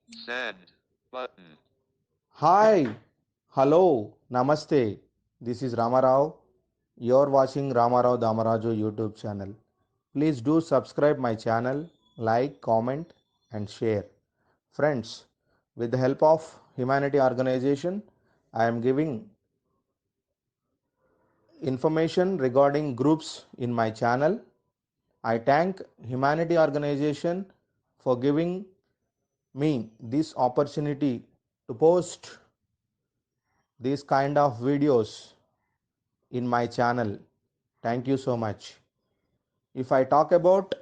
Send button. Hi, hello, namaste. This is Ramarao. You're watching Ramarao Damaraju YouTube channel. Please do subscribe my channel, like, comment, and share. Friends, with the help of Humanity Organization, I am giving information regarding groups in my channel. I thank Humanity Organization for giving me this opportunity to post these kind of videos in my channel. Thank you so much. If I talk about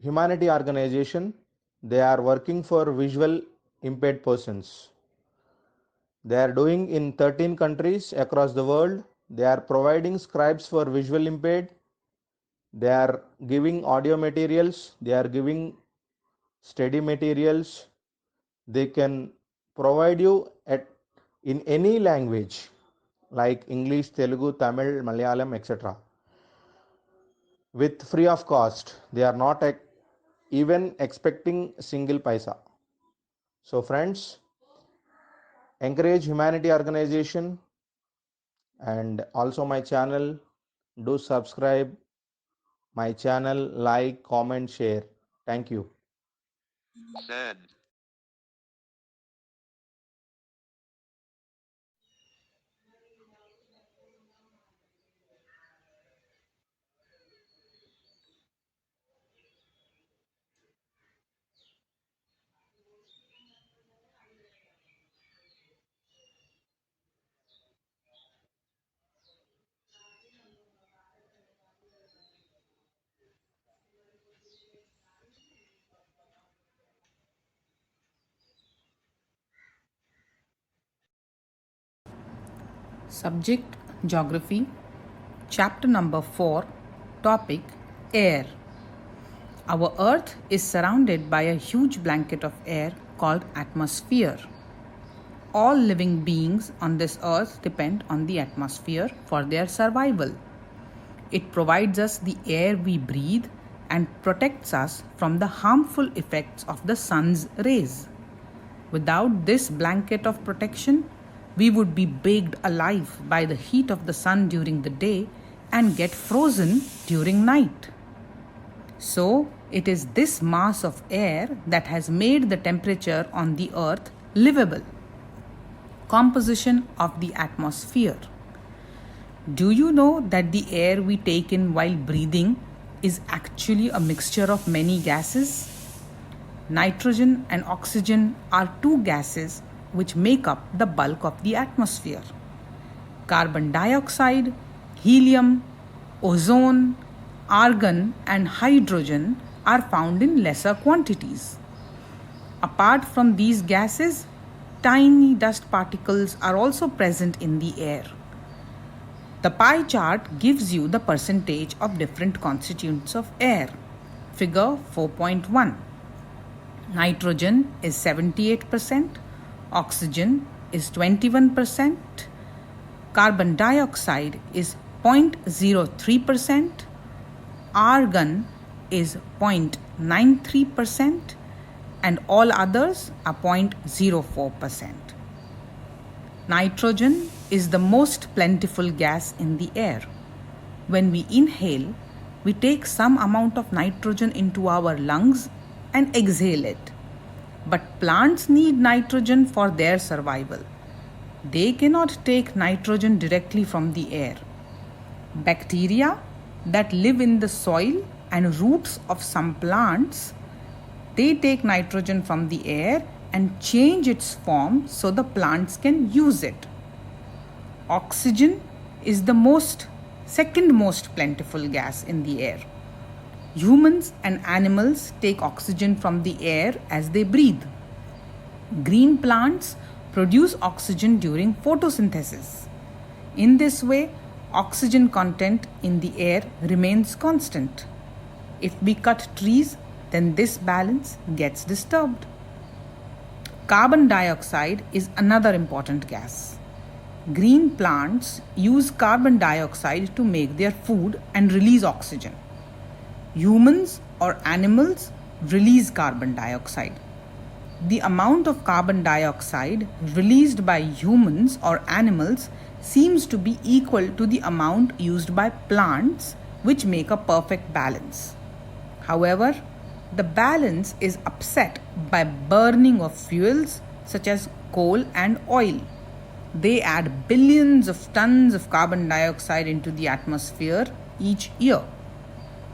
Humanity Organization, they are working for visual impaired persons. They are doing in 13 countries across the world. They are providing scribes for visual impaired. They are giving audio materials. They are giving study materials. They can provide you at in any language like English, Telugu, Tamil, Malayalam, etc. with free of cost. They are not even expecting single paisa. So friends, encourage Humanity Organization and also my channel. Do subscribe my channel, like, comment, share. Thank you. Send. Subject Geography, Chapter number 4, Topic Air. Our Earth is surrounded by a huge blanket of air called atmosphere. All living beings on this earth depend on the atmosphere for their survival. It provides us the air we breathe and protects us from the harmful effects of the sun's rays. Without this blanket of protection, we would be baked alive by the heat of the sun during the day and get frozen during night. So, it is this mass of air that has made the temperature on the earth livable. Composition of the atmosphere. Do you know that the air we take in while breathing is actually a mixture of many gases? Nitrogen and oxygen are two gases which make up the bulk of the atmosphere. Carbon dioxide, helium, ozone, argon, and hydrogen are found in lesser quantities. Apart from these gases, tiny dust particles are also present in the air. The pie chart gives you the percentage of different constituents of air. Figure 4.1. Nitrogen is 78%, oxygen is 21%, carbon dioxide is 0.03%, argon is 0.93%, and all others are 0.04%. Nitrogen is the most plentiful gas in the air. When we inhale, we take some amount of nitrogen into our lungs and exhale it. But plants need nitrogen for their survival. They cannot take nitrogen directly from the air. Bacteria that live in the soil and roots of some plants, they take nitrogen from the air and change its form so the plants can use it. Oxygen is the second most plentiful gas in the air. Humans and animals take oxygen from the air as they breathe. Green plants produce oxygen during photosynthesis. In this way, oxygen content in the air remains constant. If we cut trees, then this balance gets disturbed. Carbon dioxide is another important gas. Green plants use carbon dioxide to make their food and release oxygen. Humans or animals release carbon dioxide. The amount of carbon dioxide released by humans or animals seems to be equal to the amount used by plants, which make a perfect balance. However, the balance is upset by burning of fuels such as coal and oil. They add billions of tons of carbon dioxide into the atmosphere each year.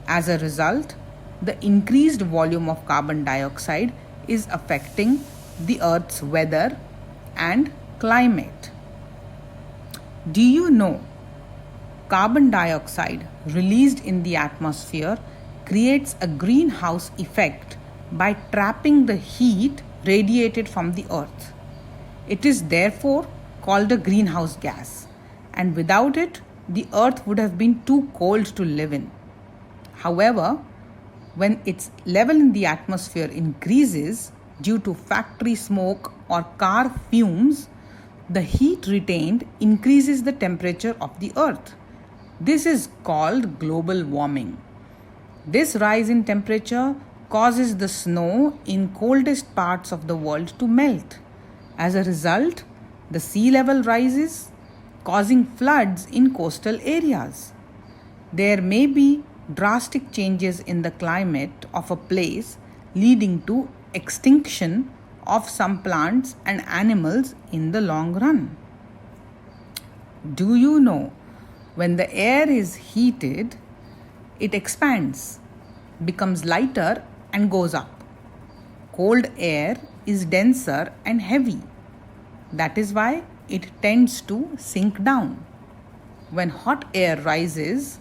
As a result, the increased volume of carbon dioxide is affecting the Earth's weather and climate. Do you know carbon dioxide released in the atmosphere creates a greenhouse effect by trapping the heat radiated from the Earth? It is therefore called a greenhouse gas, and without it, the Earth would have been too cold to live in. However, when its level in the atmosphere increases due to factory smoke or car fumes, the heat retained increases the temperature of the Earth. This is called global warming. This rise in temperature causes the snow in coldest parts of the world to melt. As a result, the sea level rises, causing floods in coastal areas. There may be drastic changes in the climate of a place, leading to extinction of some plants and animals in the long run. Do you know when the air is heated, it expands, becomes lighter, and goes up? Cold air is denser and heavy. That is why it tends to sink down. When hot air rises,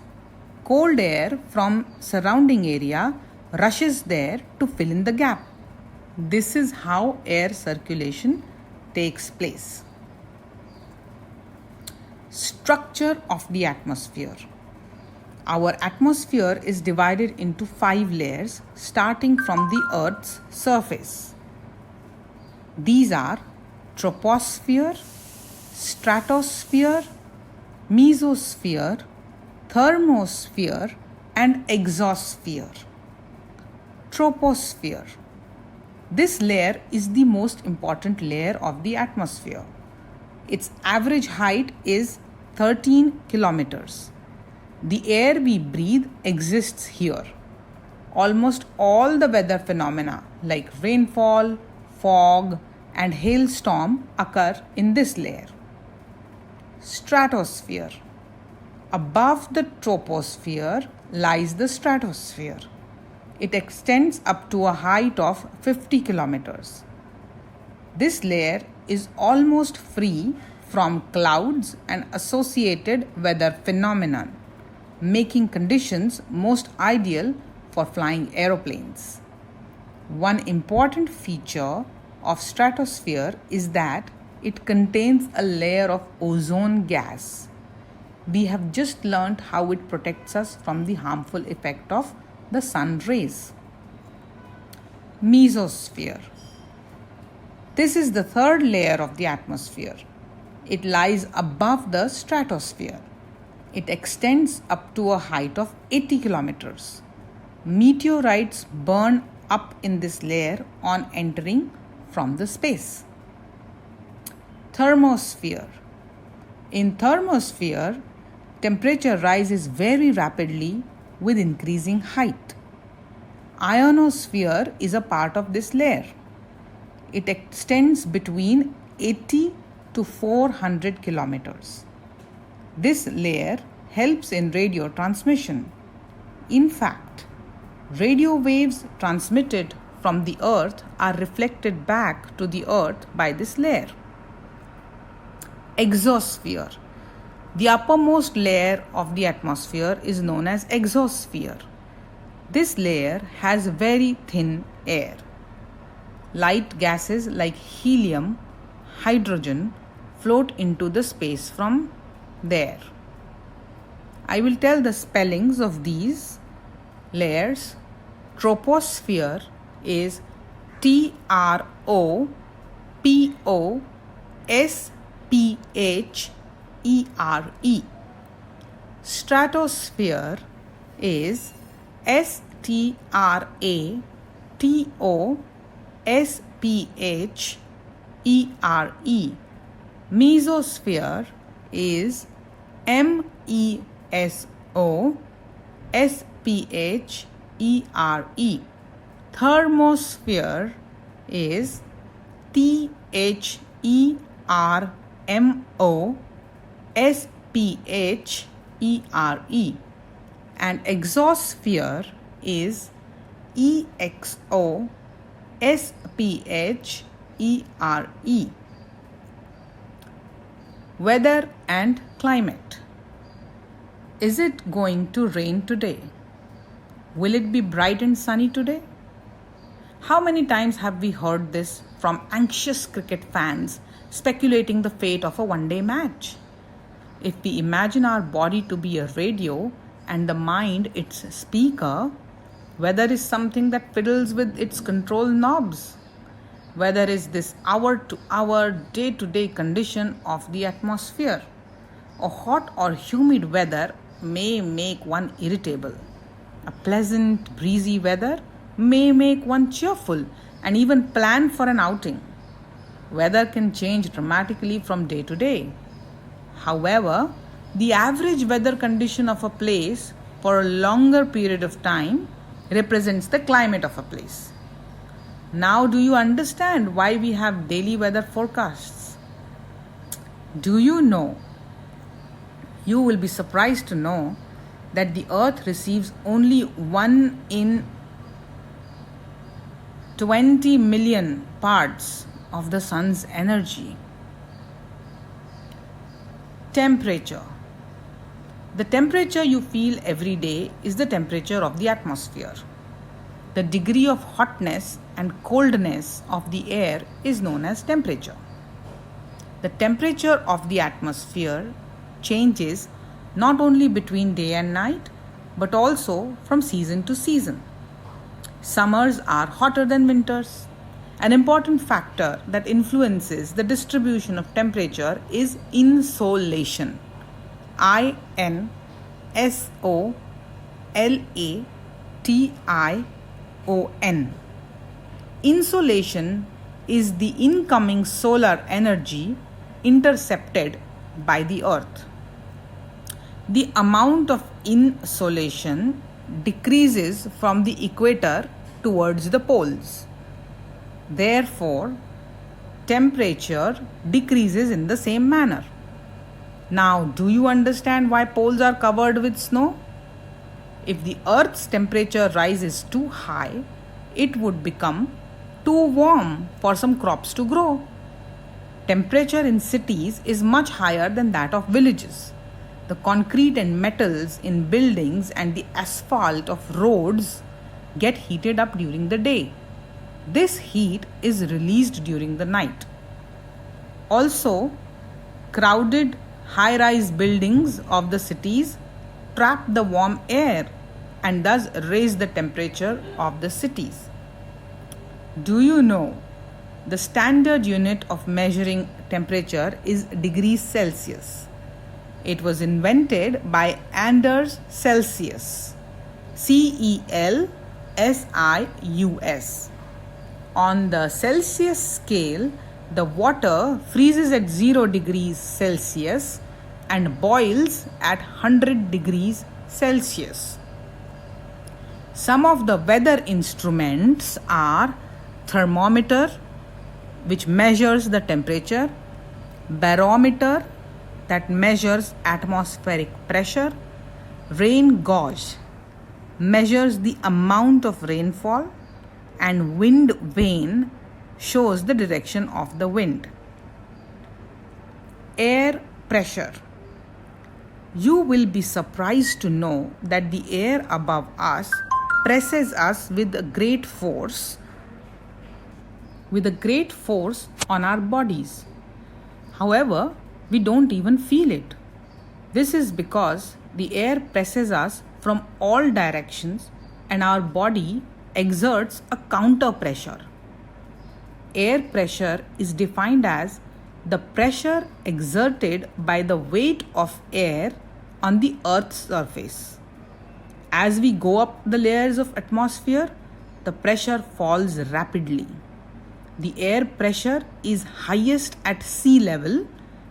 cold air from surrounding area rushes there to fill in the gap. This is how air circulation takes place. Structure of the atmosphere. Our atmosphere is divided into 5 layers starting from the Earth's surface. These are troposphere, stratosphere, mesosphere, thermosphere, and exosphere. Troposphere. This layer is the most important layer of the atmosphere. Its average height is 13 kilometers. The air we breathe exists here. Almost all the weather phenomena like rainfall, fog, and hailstorm occur in this layer. Stratosphere. Above the troposphere lies the stratosphere. It extends up to a height of 50 kilometers. This layer is almost free from clouds and associated weather phenomena, making conditions most ideal for flying aeroplanes. One important feature of stratosphere is that it contains a layer of ozone gas. We have just learned how it protects us from the harmful effect of the sun rays. Mesosphere. This is the third layer of the atmosphere. It lies above the stratosphere. It extends up to a height of 80 kilometers. Meteorites burn up in this layer on entering from the space. Thermosphere. In thermosphere, temperature rises very rapidly with increasing height. Ionosphere is a part of this layer. It extends between 80 to 400 kilometers. This layer helps in radio transmission. In fact, radio waves transmitted from the Earth are reflected back to the Earth by this layer. Exosphere. The uppermost layer of the atmosphere is known as exosphere. This layer has very thin air. Light gases like helium, hydrogen float into the space from there. I will tell the spellings of these layers. Troposphere is TROPOSPHERE. Stratosphere is STRATOSPHERE. T-O-S-P-H-E-R-E. Mesosphere is M-E-S-O-S-P-H-E-R-E. Thermosphere is T-H-E-R-M-O-S-P-H-E-R-E. And exosphere is E-X-O-S-P-H-E-R-E. Weather and climate. Is it going to rain today? Will it be bright and sunny today? How many times have we heard this from anxious cricket fans speculating the fate of a one-day match? If we imagine our body to be a radio and the mind its speaker, weather is something that fiddles with its control knobs. Weather is this hour-to-hour, day-to-day condition of the atmosphere. A hot or humid weather may make one irritable. A pleasant, breezy weather may make one cheerful and even plan for an outing. Weather can change dramatically from day to day. However, the average weather condition of a place for a longer period of time represents the climate of a place. Now, do you understand why we have daily weather forecasts? Do you know? You will be surprised to know that the earth receives only 1 in 20 million parts of the sun's energy. Temperature. The temperature you feel every day is the temperature of the atmosphere. The degree of hotness and coldness of the air is known as temperature. The temperature of the atmosphere changes not only between day and night, but also from season to season. Summers are hotter than winters. An important factor that influences the distribution of temperature is insolation. I-N-S-O-L-A-T-I-O-N. Insolation is the incoming solar energy intercepted by the earth. The amount of insolation decreases from the equator towards the poles. Therefore, temperature decreases in the same manner. Now, do you understand why poles are covered with snow? If the earth's temperature rises too high, it would become too warm for some crops to grow. Temperature in cities is much higher than that of villages. The concrete and metals in buildings and the asphalt of roads get heated up during the day. This heat is released during the night. Also, crowded high-rise buildings of the cities trap the warm air and thus raise the temperature of the cities. Do you know the standard unit of measuring temperature is degrees Celsius? It was invented by Anders Celsius, C-E-L-S-I-U-S. On the Celsius scale, the water freezes at 0 degrees Celsius and boils at 100 degrees Celsius. Some of the weather instruments are thermometer, which measures the temperature, barometer, that measures atmospheric pressure, rain gauge, measures the amount of rainfall, and wind vane shows the direction of the wind. Air pressure. You will be surprised to know that the air above us presses us with a great force on our bodies. However, we don't even feel it. This is because the air presses us from all directions and our body exerts a counter pressure. Air pressure is defined as the pressure exerted by the weight of air on the Earth's surface. As we go up the layers of atmosphere, the pressure falls rapidly. The air pressure is highest at sea level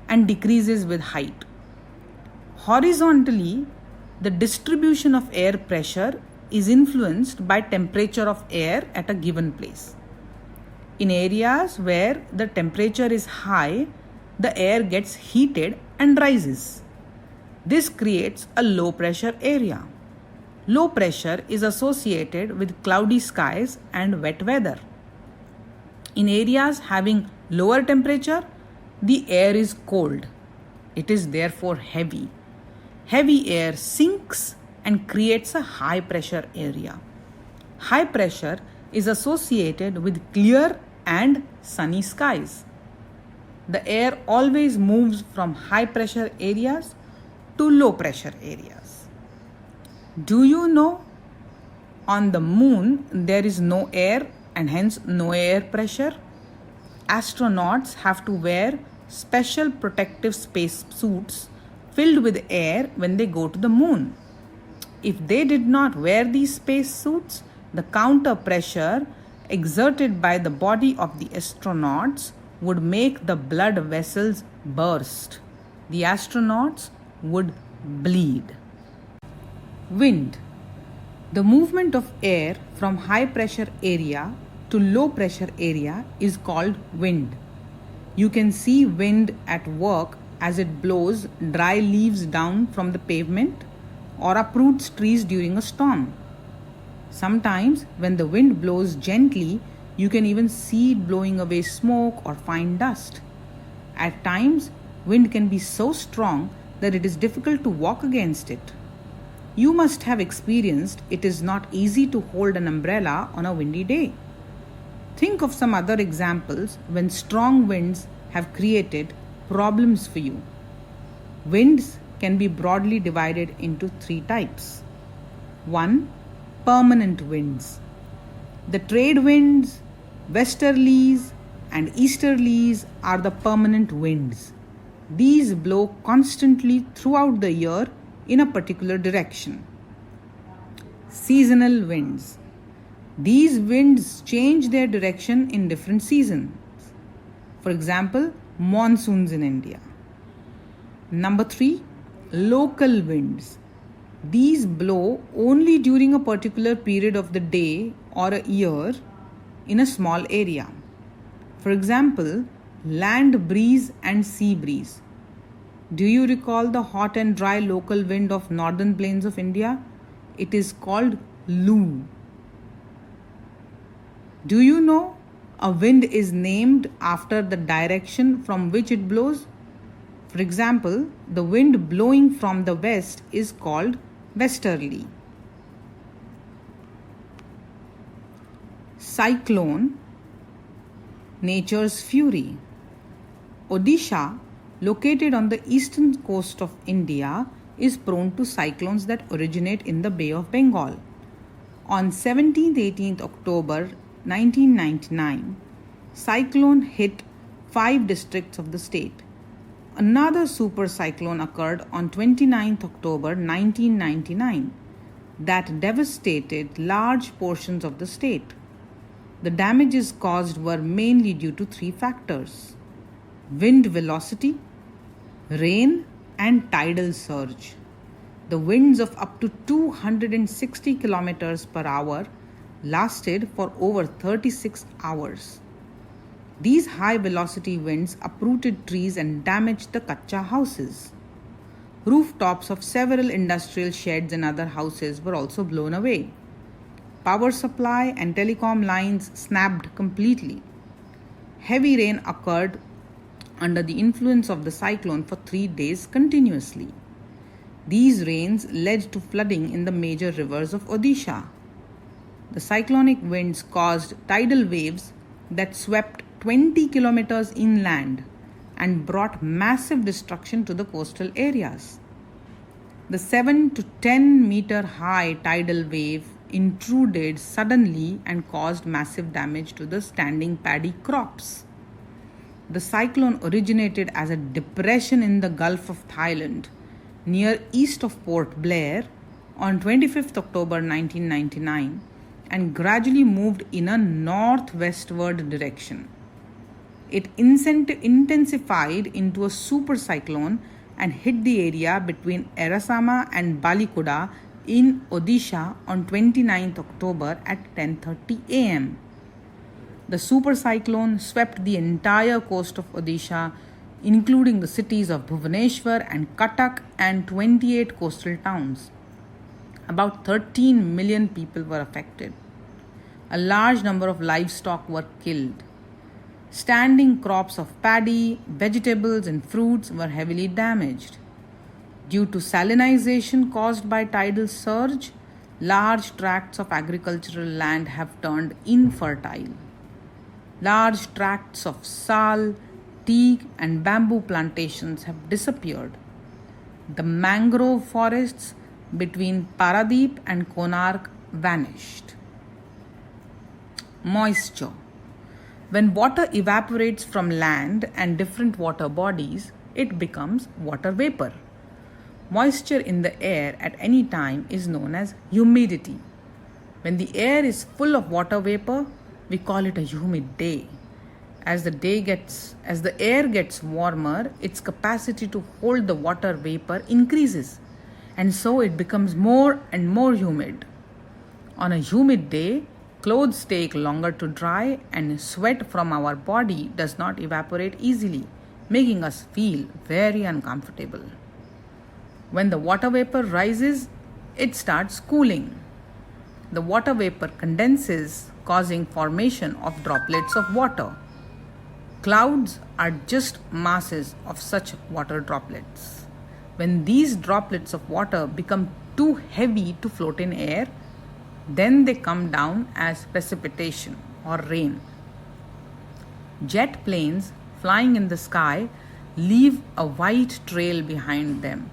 and decreases with height. Horizontally, the distribution of air pressure is influenced by temperature of air at a given place. In areas where the temperature is high, the air gets heated and rises. This creates a low pressure area. Low pressure is associated with cloudy skies and wet weather. In areas having lower temperature, the air is cold. It is therefore heavy. Heavy air sinks and creates a high pressure area. High pressure is associated with clear and sunny skies. The air always moves from high pressure areas to low pressure areas. Do you know? On the moon, there is no air and hence no air pressure. Astronauts have to wear special protective space suits filled with air when they go to the moon. If they did not wear these space suits, the counter pressure exerted by the body of the astronauts would make the blood vessels burst. The astronauts would bleed. Wind. The movement of air from high pressure area to low pressure area is called wind. You can see wind at work as it blows dry leaves down from the pavement or uproots trees during a storm. Sometimes, when the wind blows gently, you can even see it blowing away smoke or fine dust. At times, wind can be so strong that it is difficult to walk against it. You must have experienced it is not easy to hold an umbrella on a windy day. Think of some other examples when strong winds have created problems for you. Winds can be broadly divided into three types. 1. Permanent winds. The trade winds, westerlies, and easterlies are the permanent winds. These blow constantly throughout the year in a particular direction. Seasonal winds. These winds change their direction in different seasons. For example, monsoons in India. Number 3, local winds. These blow only during a particular period of the day or a year in a small area. For example, land breeze and sea breeze. Do you recall the hot and dry local wind of northern plains of India? It is called Loo. Do you know a wind is named after the direction from which it blows? For example, the wind blowing from the west is called westerly. Cyclone, nature's fury. Odisha, located on the eastern coast of India, is prone to cyclones that originate in the Bay of Bengal. On 17th-18th October 1999, cyclone hit 5 districts of the state. Another super cyclone occurred on 29th October 1999 that devastated large portions of the state. The damages caused were mainly due to 3 factors: wind velocity, rain, and tidal surge. The winds of up to 260 kilometers per hour lasted for over 36 hours. These high velocity winds uprooted trees and damaged the kacha houses. Rooftops of several industrial sheds and other houses were also blown away. Power supply and telecom lines snapped completely. Heavy rain occurred under the influence of the cyclone for 3 days continuously. These rains led to flooding in the major rivers of Odisha. The cyclonic winds caused tidal waves that swept 20 kilometers inland and brought massive destruction to the coastal areas. The 7 to 10 meter high tidal wave intruded suddenly and caused massive damage to the standing paddy crops. The cyclone originated as a depression in the Gulf of Thailand, near east of Port Blair, on 25th October 1999 and gradually moved in a northwestward direction. It intensified into a supercyclone and hit the area between Erasama and Balikuda in Odisha on 29th October at 10:30 am. The supercyclone swept the entire coast of Odisha, including the cities of Bhubaneswar and Cuttack and 28 coastal towns. About 13 million people were affected. A large number of livestock were killed. Standing crops of paddy, vegetables, and fruits were heavily damaged. Due to salinization caused by tidal surge, large tracts of agricultural land have turned infertile. Large tracts of sal, teak, and bamboo plantations have disappeared. The mangrove forests between Paradeep and Konark vanished. Moisture. When water evaporates from land and different water bodies, it becomes water vapor. Moisture in the air at any time is known as humidity. When the air is full of water vapor, we call it a humid day. As the air gets warmer, its capacity to hold the water vapor increases, and so it becomes more and more humid. On a humid day, clothes take longer to dry and sweat from our body does not evaporate easily, making us feel very uncomfortable. When the water vapor rises, it starts cooling. The water vapor condenses, causing formation of droplets of water. Clouds are just masses of such water droplets. When these droplets of water become too heavy to float in air, then they come down as precipitation or rain. Jet planes flying in the sky leave a white trail behind them.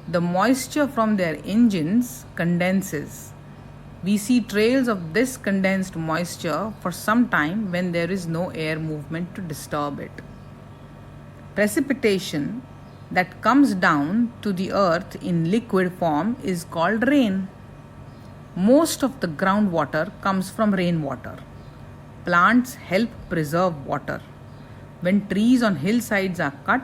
The moisture from their engines condenses. We see trails of this condensed moisture for some time when there is no air movement to disturb it. Precipitation that comes down to the earth in liquid form is called rain. Most of the groundwater comes from rainwater. Plants help preserve water. When trees on hillsides are cut,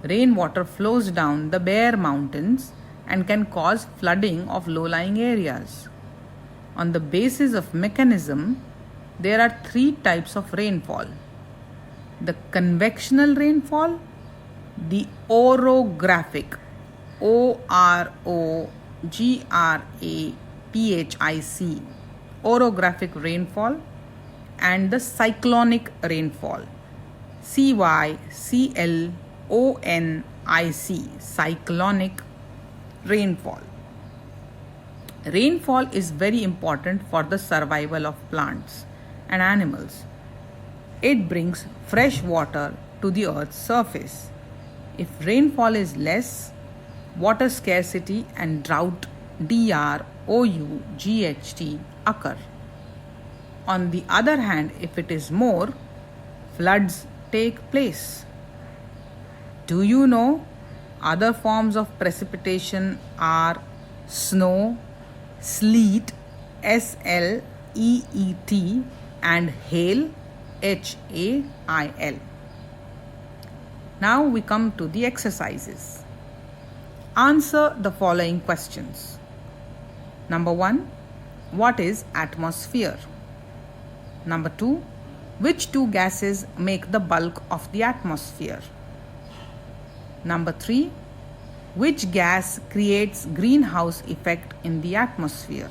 rainwater flows down the bare mountains and can cause flooding of low-lying areas. On the basis of mechanism, there are three types of rainfall: the convectional rainfall, the orographic, orographic, orographic rainfall, and the cyclonic rainfall, cyclonic, cyclonic rainfall. Rainfall is very important for the survival of plants and animals. It brings fresh water to the earth's surface. If rainfall is less, water scarcity and drought DROUGHT occur. On the other hand, if it is more, floods take place. Do you know other forms of precipitation are snow, sleet, SLEET, and hail, HAIL. Now we come to the exercises. Answer the following questions. Number 1, what is atmosphere? Number 2, which two gases make the bulk of the atmosphere? Number 3, which gas creates greenhouse effect in the atmosphere?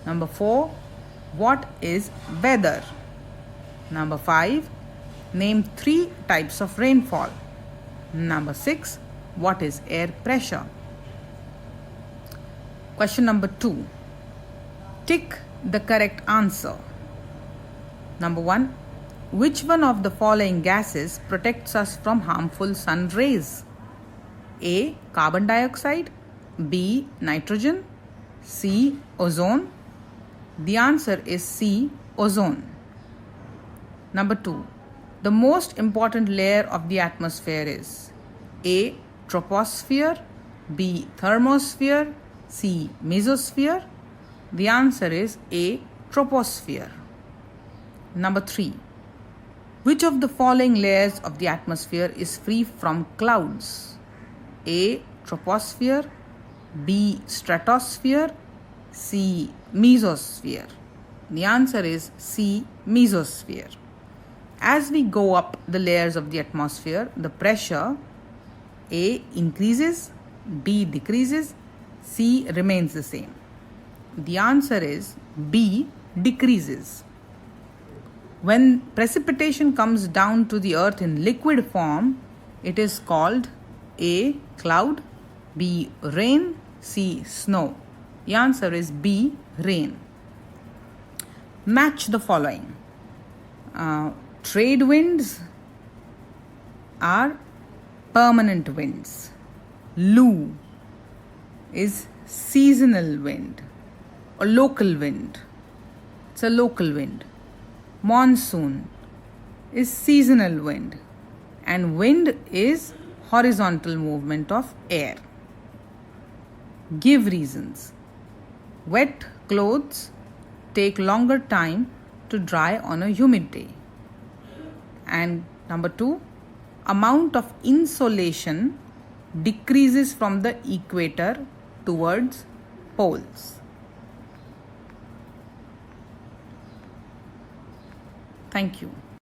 Number 4, what is weather? Number 5, name 3 types of rainfall. Number 6, what is air pressure? Question number 2. Tick the correct answer. Number 1. Which one of the following gases protects us from harmful sun rays? A. Carbon dioxide, B. Nitrogen, C. Ozone. The answer is C. Ozone. Number 2. The most important layer of the atmosphere is A. Troposphere, B. Thermosphere, C. Mesosphere. The answer is A. Troposphere. Number 3. Which of the following layers of the atmosphere is free from clouds? A. Troposphere, B. Stratosphere, C. Mesosphere. The answer is C. Mesosphere. As we go up the layers of the atmosphere, the pressure A increases, B decreases, C remains the same. The answer is B. Decreases. When precipitation comes down to the earth in liquid form, it is called A. Cloud, B. Rain, C. Snow. The answer is B. Rain. Match the following. Trade winds are permanent winds. Lu is seasonal wind or local wind. It's a local wind. Monsoon is seasonal wind, and wind is horizontal movement of air. Give reasons. Wet clothes take longer time to dry on a humid day. And number 2, amount of insolation decreases from the equator towards poles. Thank you.